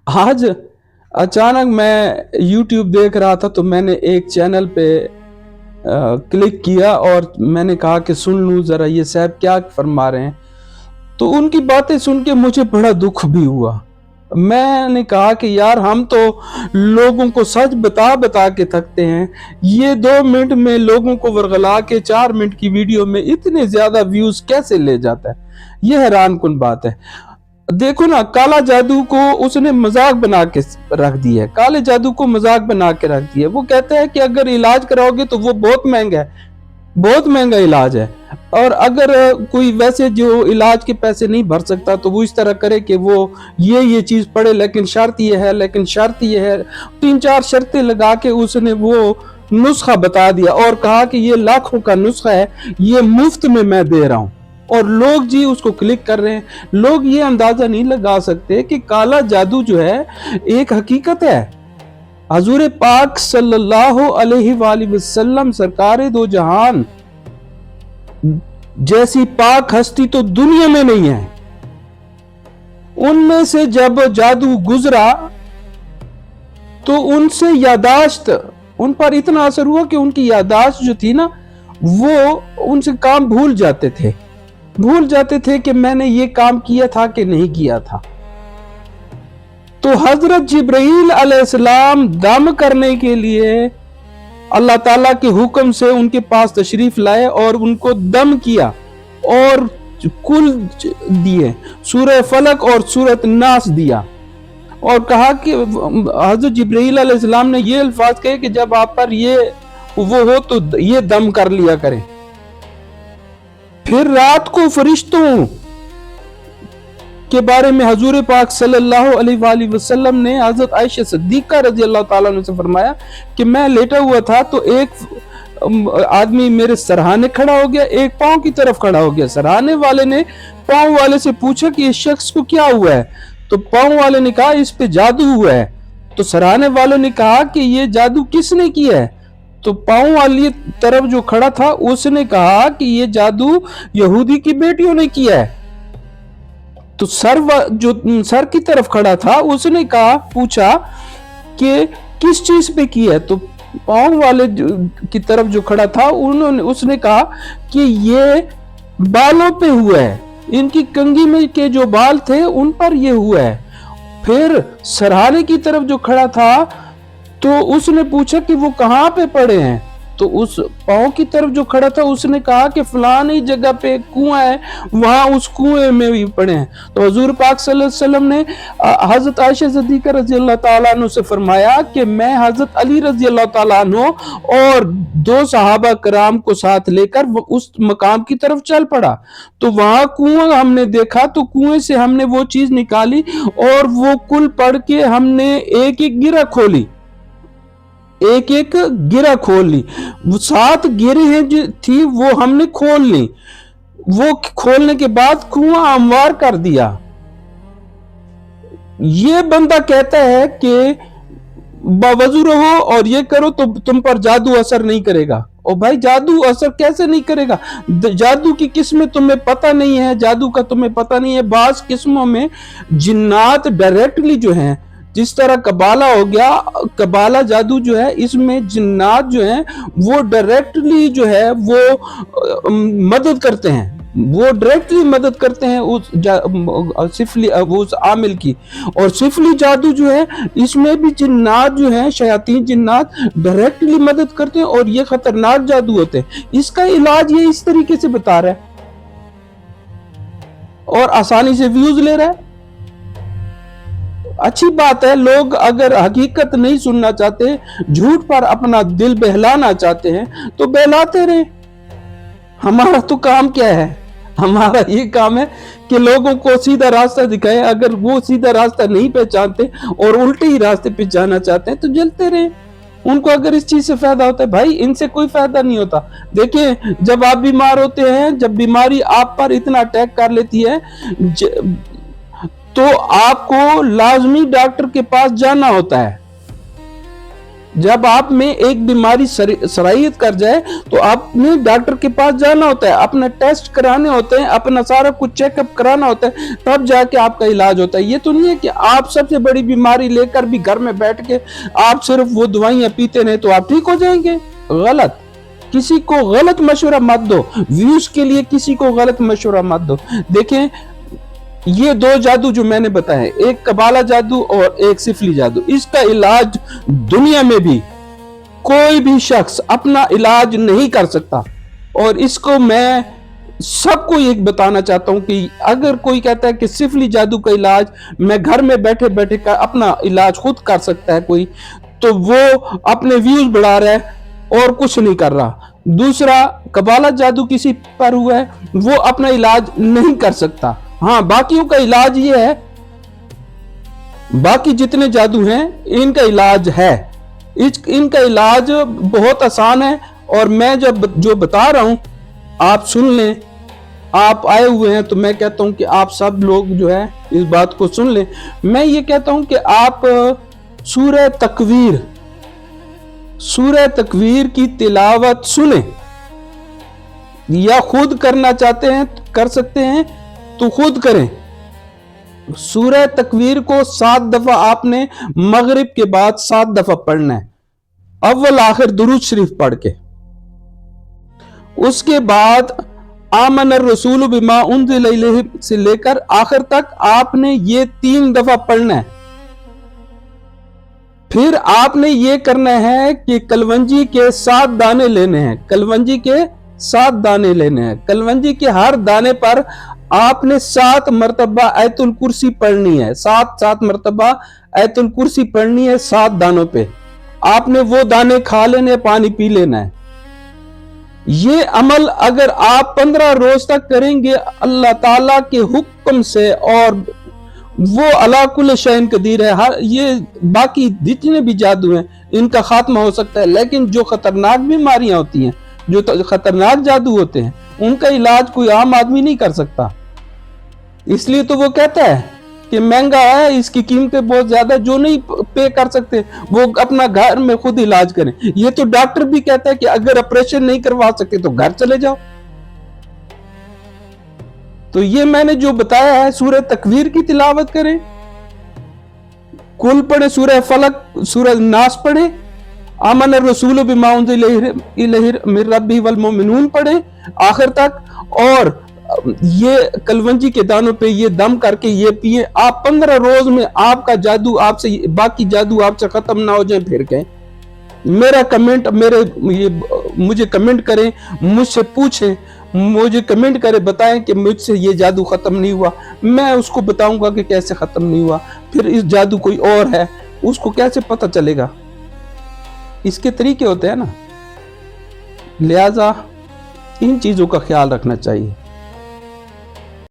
आज अचानक मैं YouTube देख रहा था तो मैंने एक चैनल पे क्लिक किया और मैंने कहा कि सुन लूं जरा ये साहब क्या फरमा रहे हैं। तो उनकी बातें सुन के मुझे बड़ा दुख भी हुआ। मैंने कहा कि यार हम तो लोगों को सच बता बता के थकते हैं, ये 2 मिनट में लोगों को वर्गला के 4 मिनट की वीडियो में इतने ज्यादा व्यूज कैसे ले जाता है। यह हैरान कुन बात है। देखो ना, काला जादू को उसने मजाक बना के रख दिया है, काले जादू को मजाक बना के रख दिया है। वो कहते हैं कि अगर इलाज कराओगे तो वो बहुत महंगा है, बहुत महंगा इलाज है। और अगर कोई वैसे जो इलाज के पैसे नहीं भर सकता तो वो इस तरह करे कि वो ये चीज पढ़े, लेकिन शर्त ये है, लेकिन शर्त ये है, 3-4 शर्तें लगा के उसने वो नुस्खा बता दिया और कहा कि ये लाखों का नुस्खा है, ये मुफ्त में मैं दे रहा हूं। और लोग जी उसको क्लिक कर रहे हैं। लोग ये अंदाजा नहीं लगा सकते कि काला जादू जो है एक हकीकत है। हजूर पाक सल्लल्लाहु अलैहि वसल्लम सरकारे दो जहान जैसी पाक हस्ती तो दुनिया में नहीं है। उनमें से जब जादू गुजरा तो उनसे यादाश्त, उन पर इतना असर हुआ कि उनकी यादाश्त जो थी ना, वो उनसे काम भूल जाते थे कि मैंने ये काम किया था कि नहीं किया था। तो हजरत जिब्रील अलैहिस्सलाम दम करने के लिए अल्लाह ताला के हुक्म से उनके पास तशरीफ लाए और उनको दम किया और कुल दिए, सूरह फलक और सूरत नास दिया और कहा कि हजरत जिब्रील अलैहिस्सलाम ने ये अल्फाज कहे कि जब आप पर ये वो हो तो ये दम कर लिया करें। फिर रात को फरिश्तों के बारे में हजूर पाक सल्लल्लाहु अलैहि वसल्लम ने हजरत आयशा सिद्दीका रजी अल्लाह ताला अन्हा से फरमाया कि मैं लेटा हुआ था तो एक आदमी मेरे सरहाने खड़ा हो गया, एक पांव की तरफ खड़ा हो गया। सरहाने वाले ने पांव वाले से पूछा कि इस शख्स को क्या हुआ है, तो पांव वाले ने कहा इस पे जादू हुआ है। तो सरहाने वालों ने कहा कि ये जादू किसने किया है, तो पांव वाली तरफ जो खड़ा था उसने कहा कि ये जादू यहूदी की बेटियों ने किया है। तो जो सर की तरफ खड़ा था उसने कहा, पूछा कि किस चीज पे किया है, तो पांव वाले की तरफ जो खड़ा था उसने कहा कि ये बालों पे हुआ है, इनकी कंघी में के जो बाल थे उन पर ये हुआ है। फिर सरहाने की तरफ जो खड़ा था तो उसने पूछा कि वो कहाँ पे पड़े हैं, तो उस पांव की तरफ जो खड़ा था उसने कहा कि फलानी जगह पे कुआं है, वहां उस कुएं में भी पड़े हैं। तो हुजूर पाक सल्लल्लाहु अलैहि वसल्लम ने हजरत आयशा सिद्दीका रजी अल्लाह ताला अन्हा से फरमाया कि मैं हजरत अली रजी अल्लाह ताला अन्हा और 2 सहाबा कराम को साथ लेकर उस मकाम की तरफ चल पड़ा। तो वहां कुआं हमने देखा, तो कुएं से हमने वो चीज निकाली और वो कुल पढ़ के हमने एक एक गिरा खोली, एक एक गिरा खोल ली। वो 7 गिरे हैं जो थी वो हमने खोल ली। वो खोलने के बाद कुआं हमवार कर दिया। ये बंदा कहता है कि बावजू रहो और ये करो तो तुम पर जादू असर नहीं करेगा। और भाई जादू असर कैसे नहीं करेगा? जादू की किस्में तुम्हें पता नहीं है, जादू का तुम्हें पता नहीं है। बास किस्मों में जिन्नात डायरेक्टली जो है, जिस तरह कबाला हो गया, कबाला जादू जो है इसमें जिन्नात जो है वो डायरेक्टली जो है वो मदद करते हैं, वो डायरेक्टली मदद करते हैं उस आमिल की। और सिफली जादू जो है इसमें भी जिन्नात जो है, शयातीन जिन्नात डायरेक्टली मदद करते हैं और ये खतरनाक जादू होते हैं। इसका इलाज ये इस तरीके से बता रहा है और आसानी से व्यूज ले रहा है। अच्छी बात है, लोग अगर हकीकत नहीं सुनना चाहते, झूठ पर अपना दिल बहलाना चाहते हैं तो बहलाते रहे। हमारा तो काम क्या है? हमारा ये काम है कि लोगों को सीधा रास्ता दिखाएं। अगर वो सीधा रास्ता नहीं पहचानते और उल्टे ही रास्ते पे जाना चाहते हैं तो जलते रहे। उनको अगर इस चीज से फायदा होता है, भाई इनसे कोई फायदा नहीं होता। देखिए, जब आप बीमार होते हैं, जब बीमारी आप पर इतना अटैक कर लेती है तो आपको लाजमी डॉक्टर के पास जाना होता है। जब आप में एक बीमारी सराहियत कर जाए तो आपने डॉक्टर के पास जाना होता है, अपना टेस्ट कराने होते हैं, अपना सारा कुछ चेकअप कराना होता है, तब जाके आपका इलाज होता है। ये तो नहीं है कि आप सबसे बड़ी बीमारी लेकर भी घर में बैठ के आप सिर्फ वो दवाइयां पीते रहे तो आप ठीक हो जाएंगे। गलत, किसी को गलत मशवरा मत दो, व्यूज के लिए किसी को गलत मशवरा मत दो। देखें, ये दो जादू जो मैंने बताए, एक कबाला जादू और एक सिफली जादू, इसका इलाज दुनिया में भी कोई भी शख्स अपना इलाज नहीं कर सकता। और इसको मैं सबको एक बताना चाहता हूं कि अगर कोई कहता है कि सिफली जादू का इलाज मैं घर में बैठे बैठे का अपना इलाज खुद कर सकता है कोई, तो वो अपने व्यूज बढ़ा रहा है और कुछ नहीं कर रहा। दूसरा, कबाला जादू किसी पर हुआ है, वो अपना इलाज नहीं कर सकता। हाँ, बाकियों का इलाज ये है, बाकी जितने जादू हैं इनका इलाज है, इनका इलाज बहुत आसान है। और मैं जो बता रहा हूं आप सुन लें, आप आए हुए हैं तो मैं कहता हूं कि आप सब लोग जो है इस बात को सुन लें। मैं ये कहता हूं कि आप सूरह तकवीर की तिलावत सुने, या खुद करना चाहते हैं कर सकते हैं तो खुद करें। सूरह तकवीर को 7 दफा आपने मगरिब के बाद 7 दफा पढ़ना है, अव्वल आखिर दुरूद शरीफ पढ़ के। उसके बाद आमनर रसूल बिमा उनज़िल इलैहि से लेकर आखिर तक आपने ये 3 दफा पढ़ना है। फिर आपने ये करना है कि कलवंजी के 7 दाने लेने हैं, कलवंजी के 7 दाने लेने हैं। कलवंजी के हर दाने पर आपने 7 मरतबा आयतुल कुर्सी पढ़नी है, 7 मरतबा आयतुल कुर्सी पढ़नी है 7 दानों पे। आपने वो दाने खा लेने, पानी पी लेना है। ये अमल अगर आप 15 रोज तक करेंगे अल्लाह ताला के हुक्म से, और वो अला कुल शैइन कदीर है, ये बाकी जितने भी जादू हैं इनका खात्मा हो सकता है। लेकिन जो खतरनाक बीमारियां होती हैं, जो खतरनाक जादू होते हैं, उनका इलाज कोई आम आदमी नहीं कर सकता। इसलिए तो वो कहता है कि महंगा है, इसकी कीमतें बहुत ज्यादा, जो नहीं पे कर सकते वो अपना घर में खुद इलाज करें। ये तो डॉक्टर भी कहता है कि अगर ऑपरेशन नहीं करवा सकते तो घर चले जाओ। तो ये मैंने जो बताया है, सूरह तकवीर की तिलावत करें, कुल पढ़े, सूरह फलक, सूरह नास पढ़े, आमन रसूल बिमा उनज़िल इलैहि मिर रब्बिही वल मोमिनून पढ़े आखिर तक। और ये कलवंजी के दानों पे ये दम करके ये पिए। आप 15 रोज में आपका जादू आपसे, बाकी जादू आपसे खत्म ना हो जाए। फिर कहें मेरा कमेंट, मुझे कमेंट करें, मुझसे पूछें, मुझे कमेंट करें, बताएं कि मुझसे ये जादू खत्म नहीं हुआ। मैं उसको बताऊंगा कि कैसे खत्म नहीं हुआ। फिर इस जादू कोई और है, उसको कैसे पता चलेगा? इसके तरीके होते हैं ना। लिहाजा इन चीजों का ख्याल रखना चाहिए।